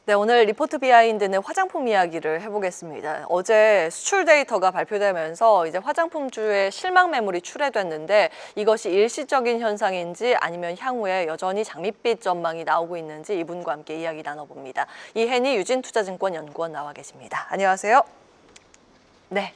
네, 오늘 리포트 비하인드는 화장품 이야기를 해보겠습니다. 어제 수출 데이터가 발표되면서 이제 화장품주의 실망 매물이 출회됐는데 이것이 일시적인 현상인지 아니면 향후에 여전히 장밋빛 전망이 나오고 있는지 이분과 함께 이야기 나눠봅니다. 이혜니 유진투자증권 연구원 나와 계십니다. 안녕하세요. 네.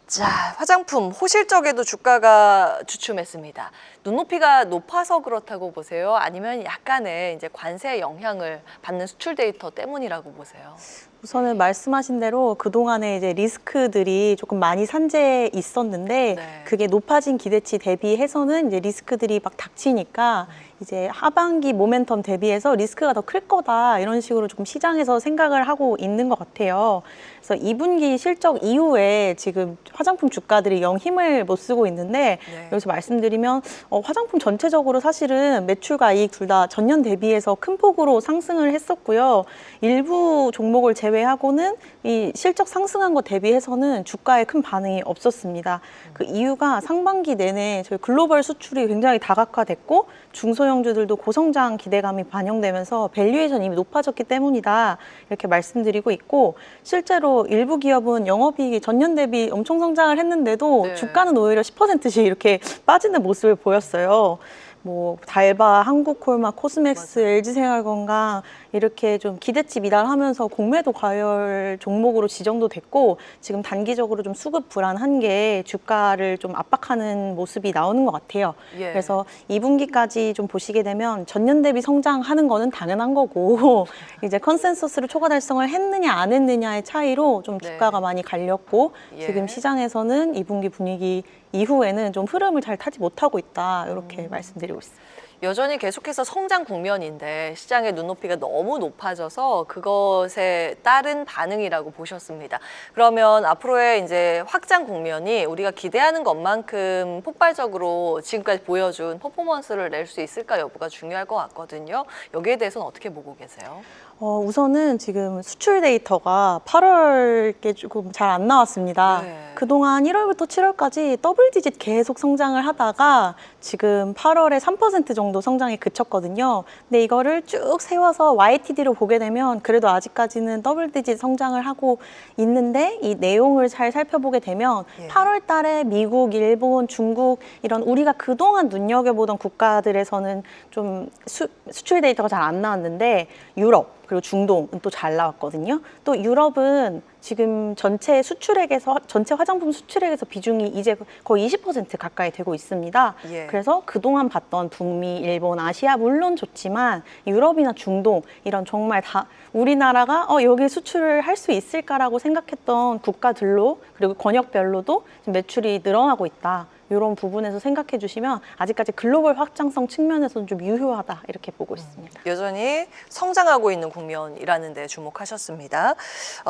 자, 화장품 호실적에도 주가가 주춤했습니다. 눈높이가 높아서 그렇다고 보세요? 아니면 약간의 이제 관세 영향을 받는 수출 데이터 때문이라고 보세요? 우선은 말씀하신 대로 그동안에 이제 리스크들이 조금 많이 산재해 있었는데 네. 그게 높아진 기대치 대비해서는 이제 리스크들이 막 닥치니까 이제 하반기 모멘텀 대비해서 리스크가 더 클 거다 이런 식으로 조금 시장에서 생각을 하고 있는 것 같아요. 그래서 2분기 실적 이후에 지금 화장품 주가들이 영 힘을 못 쓰고 있는데 네. 여기서 말씀드리면 화장품 전체적으로 사실은 매출과 이익 둘 다 전년 대비해서 큰 폭으로 상승을 했었고요. 일부 종목을 제외하고는 이 실적 상승한 것 대비해서는 주가에 큰 반응이 없었습니다. 그 이유가 상반기 내내 저희 글로벌 수출이 굉장히 다각화됐고 중소형주들도 고성장 기대감이 반영되면서 밸류에이션이 이미 높아졌기 때문이다 이렇게 말씀드리고 있고 실제로 일부 기업은 영업이익이 전년 대비 엄청 성장을 했는데도 네. 주가는 오히려 10%씩 이렇게 빠지는 모습을 보였어요. 뭐 달바, 한국콜마, 코스맥스, 맞아요. LG생활건강 이렇게 좀 기대치 미달하면서 공매도 과열 종목으로 지정도 됐고 지금 단기적으로 좀 수급 불안한 게 주가를 좀 압박하는 모습이 나오는 것 같아요. 예. 그래서 2분기까지 좀 보시게 되면 전년 대비 성장하는 거는 당연한 거고 이제 컨센서스를 초과 달성을 했느냐 안 했느냐의 차이로 좀 주가가 네. 많이 갈렸고 예. 지금 시장에서는 2분기 분위기 이후에는 좀 흐름을 잘 타지 못하고 있다 이렇게 말씀드리고 있습니다. 여전히 계속해서 성장 국면인데 시장의 눈높이가 너무 높아져서 그것에 따른 반응이라고 보셨습니다. 그러면 앞으로의 이제 확장 국면이 우리가 기대하는 것만큼 폭발적으로 지금까지 보여준 퍼포먼스를 낼 수 있을까 여부가 중요할 것 같거든요. 여기에 대해서는 어떻게 보고 계세요? 우선은 지금 수출 데이터가 8월께 조금 잘 안 나왔습니다. 네. 그동안 1월부터 7월까지 더블 디짓 계속 성장을 하다가 지금 8월에 3% 정도 성장이 그쳤거든요. 근데 이거를 쭉 세워서 YTD로 보게 되면 그래도 아직까지는 더블 디짓 성장을 하고 있는데 이 내용을 잘 살펴보게 되면 예. 8월 달에 미국, 일본, 중국 이런 우리가 그동안 눈여겨보던 국가들에서는 좀 수출 데이터가 잘 안 나왔는데 유럽 그리고 중동은 또 잘 나왔거든요. 또 유럽은 지금 전체 수출액에서 전체 화장품 수출액에서 비중이 이제 거의 20% 가까이 되고 있습니다. 예. 그래서 그동안 봤던 북미, 일본, 아시아 물론 좋지만 유럽이나 중동 이런 정말 다 우리나라가 여기 수출을 할 수 있을까라고 생각했던 국가들로 그리고 권역별로도 지금 매출이 늘어나고 있다. 이런 부분에서 생각해 주시면 아직까지 글로벌 확장성 측면에서는 좀 유효하다 이렇게 보고 있습니다. 여전히 성장하고 있는 국면이라는 데 주목하셨습니다.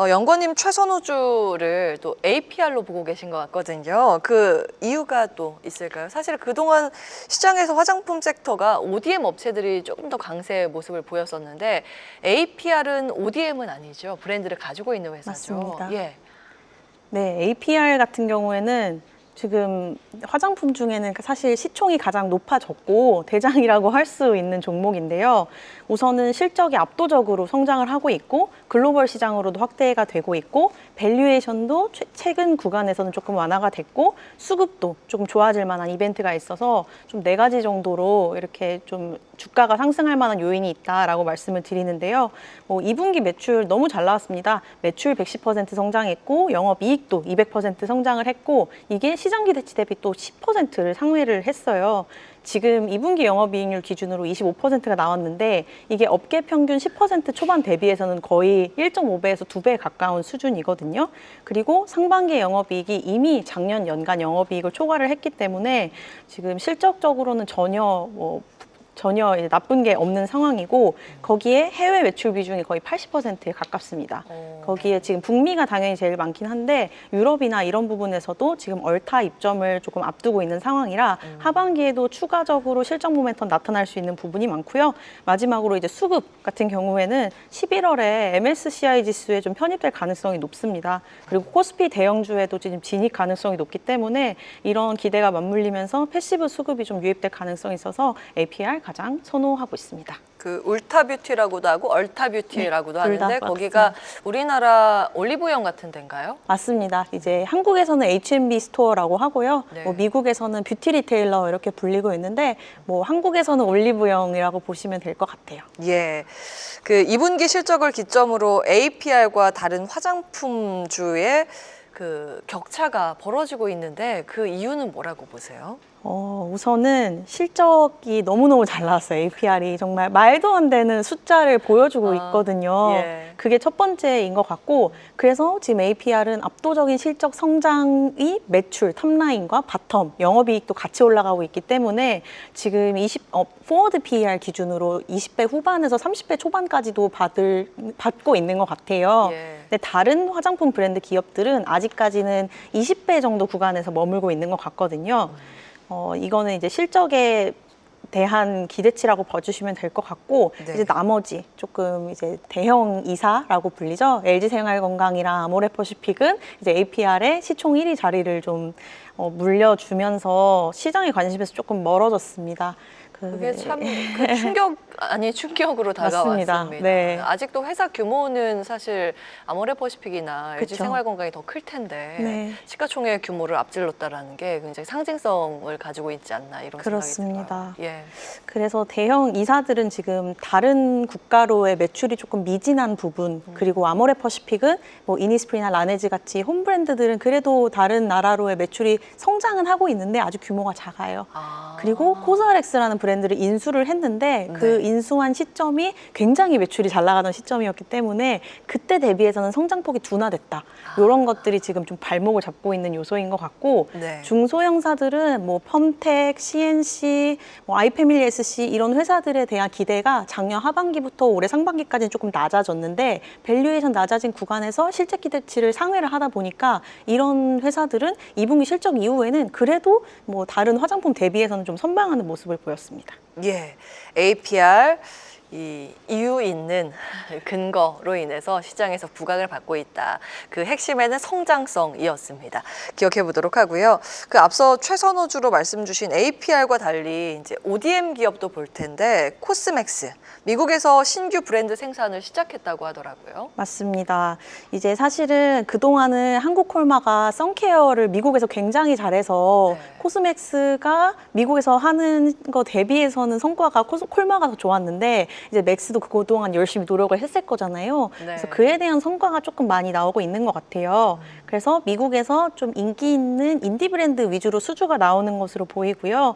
연구원님 최선호주를 또 APR로 보고 계신 것 같거든요. 그 이유가 또 있을까요? 사실 그동안 시장에서 화장품 섹터가 ODM 업체들이 조금 더 강세의 모습을 보였었는데 APR은 ODM은 아니죠. 브랜드를 가지고 있는 회사죠. 맞습니다. 예. 네, APR 같은 경우에는 지금 화장품 중에는 사실 시총이 가장 높아졌고 대장이라고 할 수 있는 종목인데요. 우선은 실적이 압도적으로 성장을 하고 있고 글로벌 시장으로도 확대가 되고 있고 밸류에이션도 최근 구간에서는 조금 완화가 됐고 수급도 조금 좋아질 만한 이벤트가 있어서 좀 4가지 정도로 이렇게 좀 주가가 상승할 만한 요인이 있다라고 말씀을 드리는데요. 2분기 매출 너무 잘 나왔습니다. 매출 110% 성장했고 영업이익도 200% 성장을 했고 이게 시장 기대치 대비 또 10%를 상회를 했어요. 지금 2분기 영업이익률 기준으로 25%가 나왔는데 이게 업계 평균 10% 초반 대비해서는 거의 1.5배에서 2배 가까운 수준이거든요. 그리고 상반기 영업이익이 이미 작년 연간 영업이익을 초과를 했기 때문에 지금 실적적으로는 전혀 나쁜 게 없는 상황이고 거기에 해외 매출 비중이 거의 80%에 가깝습니다. 거기에 지금 북미가 당연히 제일 많긴 한데 유럽이나 이런 부분에서도 지금 얼타 입점을 조금 앞두고 있는 상황이라 하반기에도 추가적으로 실적 모멘텀 나타날 수 있는 부분이 많고요. 마지막으로 이제 수급 같은 경우에는 11월에 MSCI 지수에 좀 편입될 가능성이 높습니다. 그리고 코스피 대형주에도 지금 진입 가능성이 높기 때문에 이런 기대가 맞물리면서 패시브 수급이 좀 유입될 가능성이 있어서 APR 가장 선호하고 있습니다. 그 울타뷰티라고도 하고 얼타뷰티라고도 네, 둘다 하는데 거기가 우리나라 올리브영 같은 데인가요? 맞습니다. 이제 한국에서는 H&B 스토어라고 하고요. 네. 뭐 미국에서는 뷰티 리테일러 이렇게 불리고 있는데 뭐 한국에서는 올리브영이라고 보시면 될 것 같아요. 예. 그 2분기 실적을 기점으로 APR과 다른 화장품주의 그 격차가 벌어지고 있는데 그 이유는 뭐라고 보세요? 우선은 실적이 너무너무 잘 나왔어요. APR이 정말 말도 안 되는 숫자를 보여주고 있거든요. 예. 그게 첫 번째인 것 같고, 그래서 지금 APR은 압도적인 실적 성장이 매출, 탑라인과 바텀, 영업이익도 같이 올라가고 있기 때문에 지금 포워드 PER 기준으로 20배 후반에서 30배 초반까지도 받고 있는 것 같아요. 예. 근데 다른 화장품 브랜드 기업들은 아직까지는 20배 정도 구간에서 머물고 있는 것 같거든요. 이거는 이제 실적에 대한 기대치라고 봐주시면 될 것 같고, 네. 이제 나머지 조금 이제 대형 2사라고 불리죠. LG생활건강이랑 아모레퍼시픽은 이제 APR의 시총 1위 자리를 좀 물려주면서 시장의 관심에서 조금 멀어졌습니다. 그게 참 그 충격 아니 충격으로 맞습니다. 다가왔습니다. 네. 아직도 회사 규모는 사실 아모레퍼시픽이나 그쵸. LG생활건강이 더 클 텐데 네. 시가총액 규모를 앞질렀다라는 게 굉장히 상징성을 가지고 있지 않나 이런 그렇습니다. 생각이 들어요. 예. 그래서 대형 2사들은 지금 다른 국가로의 매출이 조금 미진한 부분, 그리고 아모레퍼시픽은 뭐 이니스프리나 라네즈 같이 홈 브랜드들은 그래도 다른 나라로의 매출이 성장은 하고 있는데 아주 규모가 작아요. 그리고 코스알엑스라는 브랜드를 인수를 했는데 그 네. 인수한 시점이 굉장히 매출이 잘 나가던 시점이었기 때문에 그때 대비해서는 성장폭이 둔화됐다. 이런 것들이 지금 좀 발목을 잡고 있는 요소인 것 같고, 네. 중소형사들은 뭐 펌텍, CNC, 뭐 아이패밀리 SC 이런 회사들에 대한 기대가 작년 하반기부터 올해 상반기까지는 조금 낮아졌는데 밸류에이션 낮아진 구간에서 실적 기대치를 상회를 하다 보니까 이런 회사들은 2분기 실적 이후에는 그래도 뭐 다른 화장품 대비해서는 좀 선방하는 모습을 보였습니다. 예. APR 이 이유 있는 근거로 인해서 시장에서 부각을 받고 있다. 그 핵심에는 성장성이었습니다. 기억해 보도록 하고요. 그 앞서 최선호주로 말씀 주신 APR과 달리 이제 ODM 기업도 볼 텐데 코스맥스 미국에서 신규 브랜드 생산을 시작했다고 하더라고요. 맞습니다. 이제 사실은 그동안은 한국 콜마가 선케어를 미국에서 굉장히 잘해서 네. 코스맥스가 미국에서 하는 거 대비해서는 성과가 콜마가 더 좋았는데 이제 맥스도 그동안 열심히 노력을 했을 거잖아요. 네. 그래서 그에 대한 성과가 조금 많이 나오고 있는 것 같아요. 그래서 미국에서 좀 인기 있는 인디 브랜드 위주로 수주가 나오는 것으로 보이고요.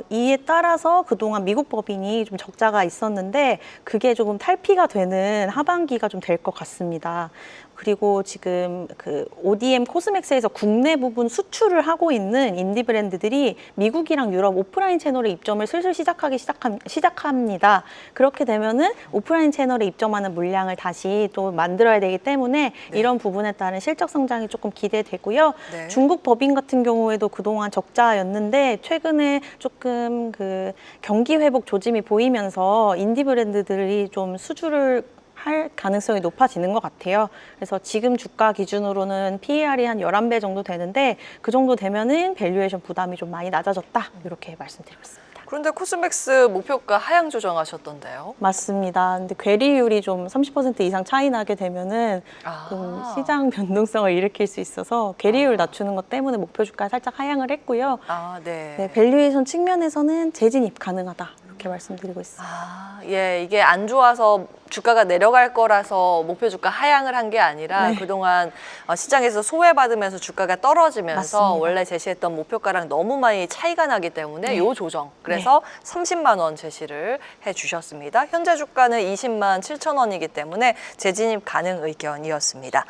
이에 따라서 그동안 미국 법인이 좀 적자가 있었는데 그게 조금 탈피가 되는 하반기가 좀 될 것 같습니다. 그리고 지금 그 ODM 코스맥스에서 국내 부분 수출을 하고 있는 인디 브랜드들이 미국이랑 유럽 오프라인 채널에 입점을 슬슬 시작합니다. 그렇게 되면은 오프라인 채널에 입점하는 물량을 다시 또 만들어야 되기 때문에 네. 이런 부분에 따른 실적 성장이 조금 기대되고요. 네. 중국 법인 같은 경우에도 그동안 적자였는데 최근에 조금 그 경기 회복 조짐이 보이면서 인디 브랜드들이 좀 수주를 할 가능성이 높아지는 것 같아요. 그래서 지금 주가 기준으로는 PER이 한 11배 정도 되는데 그 정도 되면은 밸류에이션 부담이 좀 많이 낮아졌다. 이렇게 말씀드리고 있습니다. 그런데 코스맥스 목표가 하향 조정하셨던데요? 맞습니다. 근데 괴리율이 좀 30% 이상 차이 나게 되면은 좀 시장 변동성을 일으킬 수 있어서 괴리율 낮추는 것 때문에 목표 주가 살짝 하향을 했고요. 네. 네, 밸류에이션 측면에서는 재진입 가능하다. 이렇게 말씀드리고 있습니다. 예, 이게 안 좋아서 주가가 내려갈 거라서 목표 주가 하향을 한 게 아니라 네. 그동안 시장에서 소외받으면서 주가가 떨어지면서 맞습니다. 원래 제시했던 목표가랑 너무 많이 차이가 나기 때문에 네. 요 조정. 그래서 30만 원 제시를 해 주셨습니다. 현재 주가는 20만 7천 원이기 때문에 재진입 가능 의견이었습니다.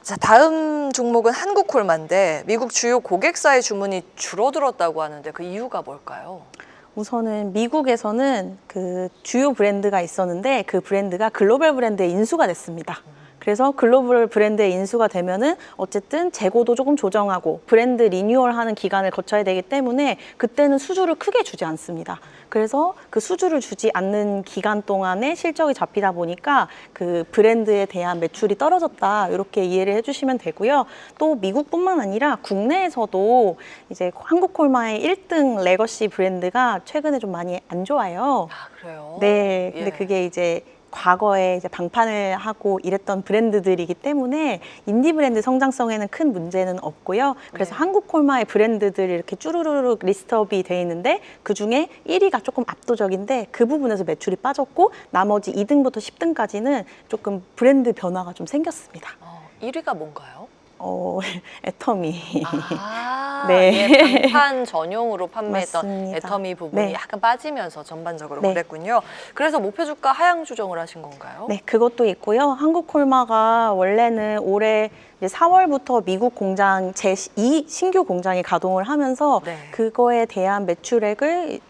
자, 다음 종목은 한국콜마인데 미국 주요 고객사의 주문이 줄어들었다고 하는데 그 이유가 뭘까요? 우선은 미국에서는 그 주요 브랜드가 있었는데 그 브랜드가 글로벌 브랜드에 인수가 됐습니다. 그래서 글로벌 브랜드에 인수가 되면은 어쨌든 재고도 조금 조정하고 브랜드 리뉴얼하는 기간을 거쳐야 되기 때문에 그때는 수주를 크게 주지 않습니다. 그래서 그 수주를 주지 않는 기간 동안에 실적이 잡히다 보니까 그 브랜드에 대한 매출이 떨어졌다, 이렇게 이해를 해주시면 되고요. 또 미국뿐만 아니라 국내에서도 이제 한국콜마의 1등 레거시 브랜드가 최근에 좀 많이 안 좋아요. 아, 그래요? 네, 근데 예. 그게 이제 과거에 이제 방판을 하고 이랬던 브랜드들이기 때문에 인디 브랜드 성장성에는 큰 문제는 없고요. 그래서 네. 한국 콜마의 브랜드들이 이렇게 쭈루루룩 리스트업이 돼 있는데 그 중에 1위가 조금 압도적인데 그 부분에서 매출이 빠졌고 나머지 2등부터 10등까지는 조금 브랜드 변화가 좀 생겼습니다. 1위가 뭔가요? 애터미. 아, 네. 예, 방판 전용으로 판매했던 맞습니다. 애터미 부분이 네. 약간 빠지면서 전반적으로 네. 그랬군요. 그래서 목표 주가 하향 조정을 하신 건가요? 네, 그것도 있고요. 한국콜마가 원래는 올해 이제 4월부터 미국 공장 제2 신규 공장이 가동을 하면서 네. 그거에 대한 매출액을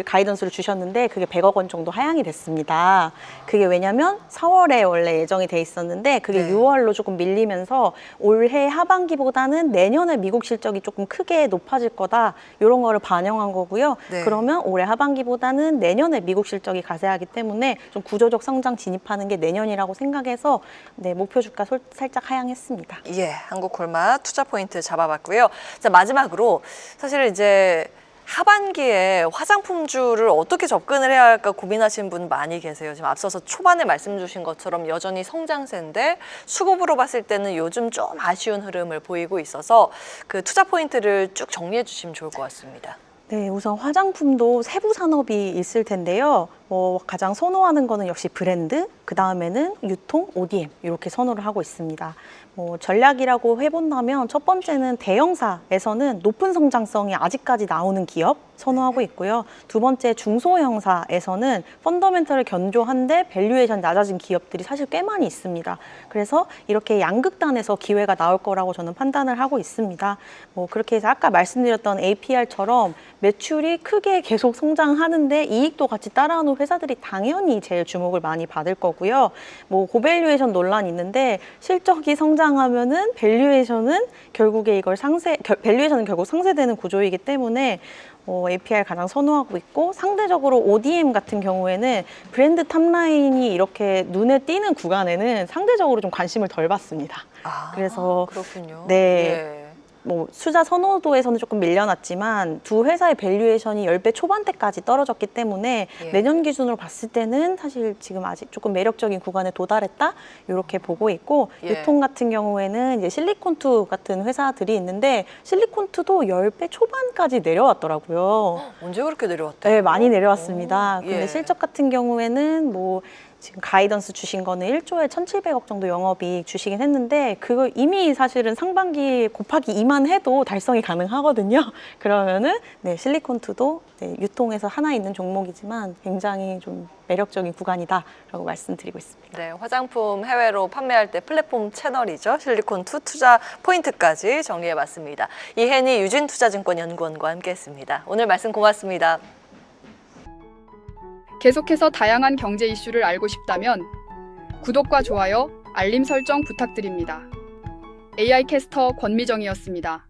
가이던스를 주셨는데 그게 100억 원 정도 하향이 됐습니다. 그게 왜냐면 4월에 원래 예정이 돼 있었는데 그게 네. 6월로 조금 밀리면서 올해 하반기보다는 내년에 미국 실적이 조금 크게 높아질 거다, 이런 거를 반영한 거고요. 네. 그러면 올해 하반기보다는 내년에 미국 실적이 가세하기 때문에 좀 구조적 성장 진입하는 게 내년이라고 생각해서 네, 목표 주가 살짝 하향했습니다. 예, 한국콜마 투자 포인트 잡아봤고요. 자, 마지막으로 사실 이제 하반기에 화장품주를 어떻게 접근을 해야 할까 고민하시는 분 많이 계세요. 지금 앞서서 초반에 말씀 주신 것처럼 여전히 성장세인데 수급으로 봤을 때는 요즘 좀 아쉬운 흐름을 보이고 있어서 그 투자 포인트를 쭉 정리해 주시면 좋을 것 같습니다. 네, 우선 화장품도 세부 산업이 있을 텐데요. 가장 선호하는 거는 역시 브랜드, 그 다음에는 유통, ODM 이렇게 선호를 하고 있습니다. 전략이라고 해본다면 첫 번째는 대형사에서는 높은 성장성이 아직까지 나오는 기업 선호하고 있고요. 두 번째 중소형사에서는 펀더멘털을 견조한데 밸류에이션 낮아진 기업들이 사실 꽤 많이 있습니다. 그래서 이렇게 양극단에서 기회가 나올 거라고 저는 판단을 하고 있습니다. 그렇게 해서 아까 말씀드렸던 APR처럼 매출이 크게 계속 성장하는데 이익도 같이 따라오는 회사들이 당연히 제일 주목을 많이 받을 거고요. 고밸류에이션 논란이 있는데 실적이 성장하면은 밸류에이션은 결국에 밸류에이션은 결국 상쇄되는 구조이기 때문에 APR 가장 선호하고 있고, 상대적으로 ODM 같은 경우에는 브랜드 탑라인이 이렇게 눈에 띄는 구간에는 상대적으로 좀 관심을 덜 받습니다. 아, 그래서 그렇군요. 네. 예. 투자 선호도에서는 조금 밀려났지만 두 회사의 밸류에이션이 10배 초반대까지 떨어졌기 때문에 예. 내년 기준으로 봤을 때는 사실 지금 아직 조금 매력적인 구간에 도달했다, 이렇게 보고 있고, 예. 유통 같은 경우에는 이제 실리콘투 같은 회사들이 있는데 실리콘투도 10배 초반까지 내려왔더라고요. 언제 그렇게 내려왔대요? 네, 많이 내려왔습니다. 근데 예. 실적 같은 경우에는 지금 가이던스 주신 거는 1조에 1,700억 정도 영업이익 주시긴 했는데 그거 이미 사실은 상반기 곱하기 2만 해도 달성이 가능하거든요. 그러면은 네, 실리콘투도 네, 유통에서 하나 있는 종목이지만 굉장히 좀 매력적인 구간이다라고 말씀드리고 있습니다. 네, 화장품 해외로 판매할 때 플랫폼 채널이죠. 실리콘투 투자 포인트까지 정리해봤습니다. 이혜니 유진투자증권연구원과 함께했습니다. 오늘 말씀 고맙습니다. 계속해서 다양한 경제 이슈를 알고 싶다면 구독과 좋아요, 알림 설정 부탁드립니다. AI 캐스터 권미정이었습니다.